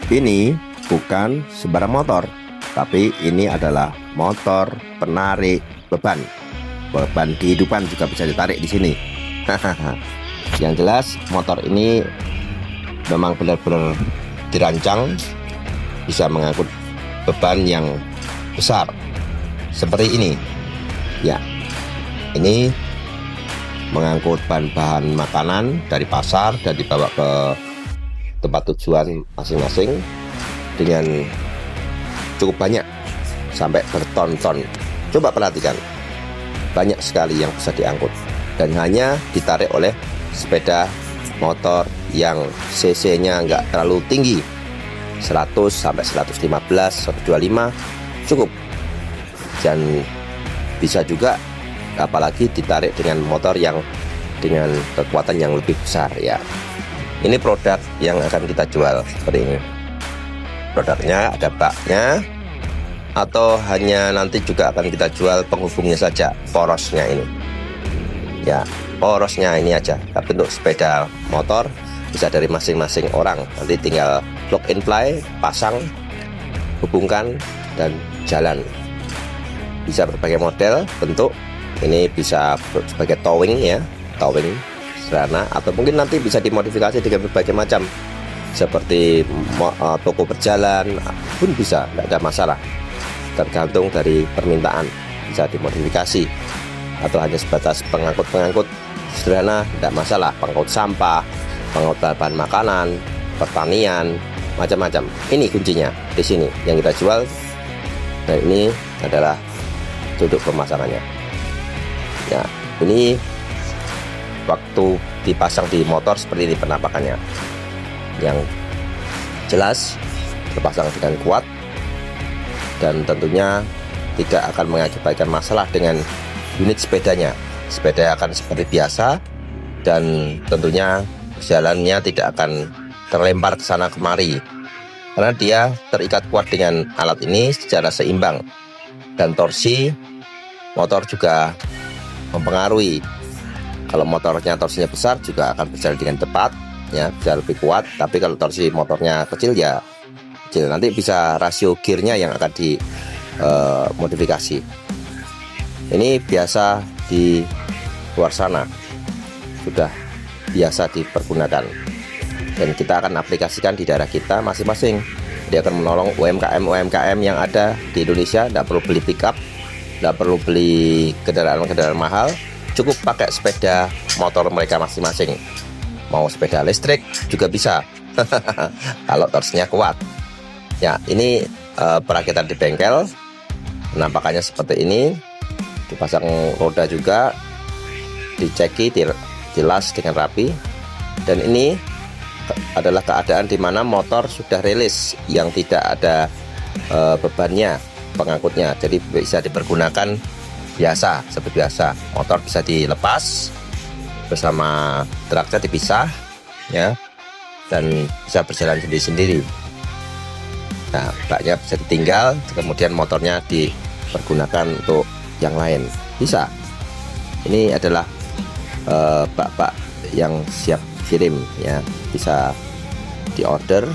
Ini bukan sembarang motor, tapi ini adalah motor penarik beban. Beban kehidupan juga bisa ditarik di sini. Yang jelas motor ini memang benar-benar dirancang bisa mengangkut beban yang besar seperti ini. Ya, ini mengangkut bahan-bahan makanan dari pasar dan dibawa ke tempat tujuan masing-masing dengan cukup banyak, sampai berton-ton. Coba perhatikan, banyak sekali yang bisa diangkut dan hanya ditarik oleh sepeda motor yang cc-nya nggak terlalu tinggi, 100 sampai 115, 125 cukup. Dan bisa juga apalagi ditarik dengan motor yang dengan kekuatan yang lebih besar ya. Ini produk yang akan kita jual seperti ini. Produknya ada baknya, atau hanya nanti juga akan kita jual penghubungnya saja, porosnya ini. Ya, porosnya ini aja. Tapi untuk sepeda motor bisa dari masing-masing orang. Nanti tinggal plug and play, pasang, hubungkan, dan jalan. Bisa berbagai model, bentuk. Ini bisa sebagai towing ya, towing sederhana, atau mungkin nanti bisa dimodifikasi dengan berbagai macam, seperti toko berjalan pun bisa, tidak ada masalah, tergantung dari permintaan. Bisa dimodifikasi atau hanya sebatas pengangkut sederhana, tidak masalah. Pengangkut sampah, pengangkut bahan makanan, pertanian, macam-macam. Ini kuncinya di sini yang kita jual, dan ini adalah duduk pemasangannya. Ya, ini waktu dipasang di motor seperti ini penampakannya. Yang jelas terpasang dengan kuat dan tentunya tidak akan mengakibatkan masalah dengan unit sepedanya. Sepeda akan seperti biasa dan tentunya jalannya tidak akan terlempar ke sana kemari, karena dia terikat kuat dengan alat ini secara seimbang. Dan torsi motor juga mempengaruhi. Kalau motornya torsinya besar juga akan berjalan dengan cepat ya, bisa lebih kuat. Tapi kalau torsi motornya kecil ya kecil. Nanti bisa rasio gearnya yang akan dimodifikasi. Ini biasa di luar sana, sudah biasa dipergunakan, dan kita akan aplikasikan di daerah kita masing-masing. Dia akan menolong UMKM yang ada di Indonesia. Tidak perlu beli pickup, tidak perlu beli kendaraan mahal, cukup pakai sepeda motor mereka masing-masing. Mau sepeda listrik juga bisa kalau torsinya kuat ya. Ini perakitan di bengkel, penampakannya seperti ini. Dipasang roda juga, diceki, dilas dengan rapi. Dan ini adalah keadaan di mana motor sudah rilis, yang tidak ada bebannya, pengangkutnya. Jadi bisa dipergunakan biasa, seperti biasa. Motor bisa dilepas bersama truknya, dipisah ya, dan bisa berjalan sendiri-sendiri. Nah, baknya bisa ditinggal, kemudian motornya dipergunakan untuk yang lain, bisa. Ini adalah bak-bak yang siap kirim ya, bisa diorder.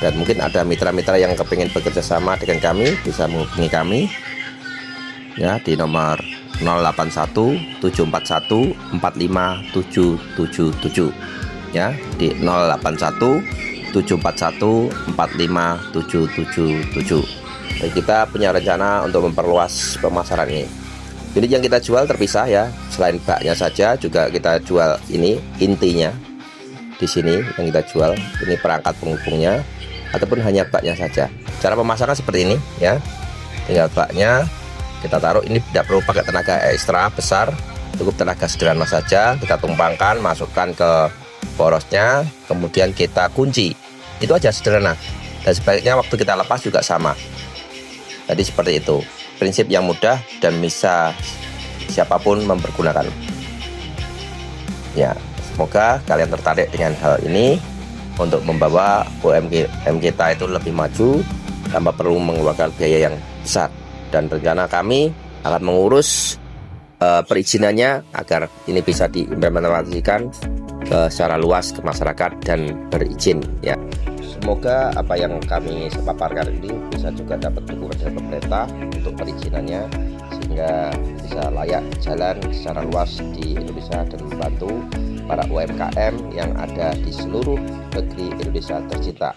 Dan mungkin ada mitra-mitra yang kepingin bekerja sama dengan kami, bisa menghubungi kami ya di nomor 081 741 45777 ya, di 081 741 45777. Dan kita punya rencana untuk memperluas pemasaran ini. Jadi yang kita jual terpisah ya, selain baknya saja juga kita jual ini intinya. Di sini yang kita jual ini perangkat penghubungnya, ataupun hanya baknya saja. Cara pemasangan seperti ini ya, tinggal baknya kita taruh. Ini tidak perlu pakai tenaga ekstra besar, cukup tenaga sederhana saja. Kita tumpangkan, masukkan ke porosnya, kemudian kita kunci. Itu aja, sederhana. Dan sebaliknya waktu kita lepas juga sama. Jadi seperti itu, prinsip yang mudah dan bisa siapapun mempergunakan ya. Semoga kalian tertarik dengan hal ini untuk membawa UMKM kita itu lebih maju tanpa perlu mengeluarkan biaya yang besar. Dan rencana kami akan mengurus perizinannya agar ini bisa diimplementasikan secara luas ke masyarakat dan berizin ya. Semoga apa yang kami paparkan ini bisa juga dapat dukungan dari pemerintah untuk perizinannya, sehingga bisa layak jalan secara luas di Indonesia dan membantu para UMKM yang ada di seluruh negeri Indonesia tercinta.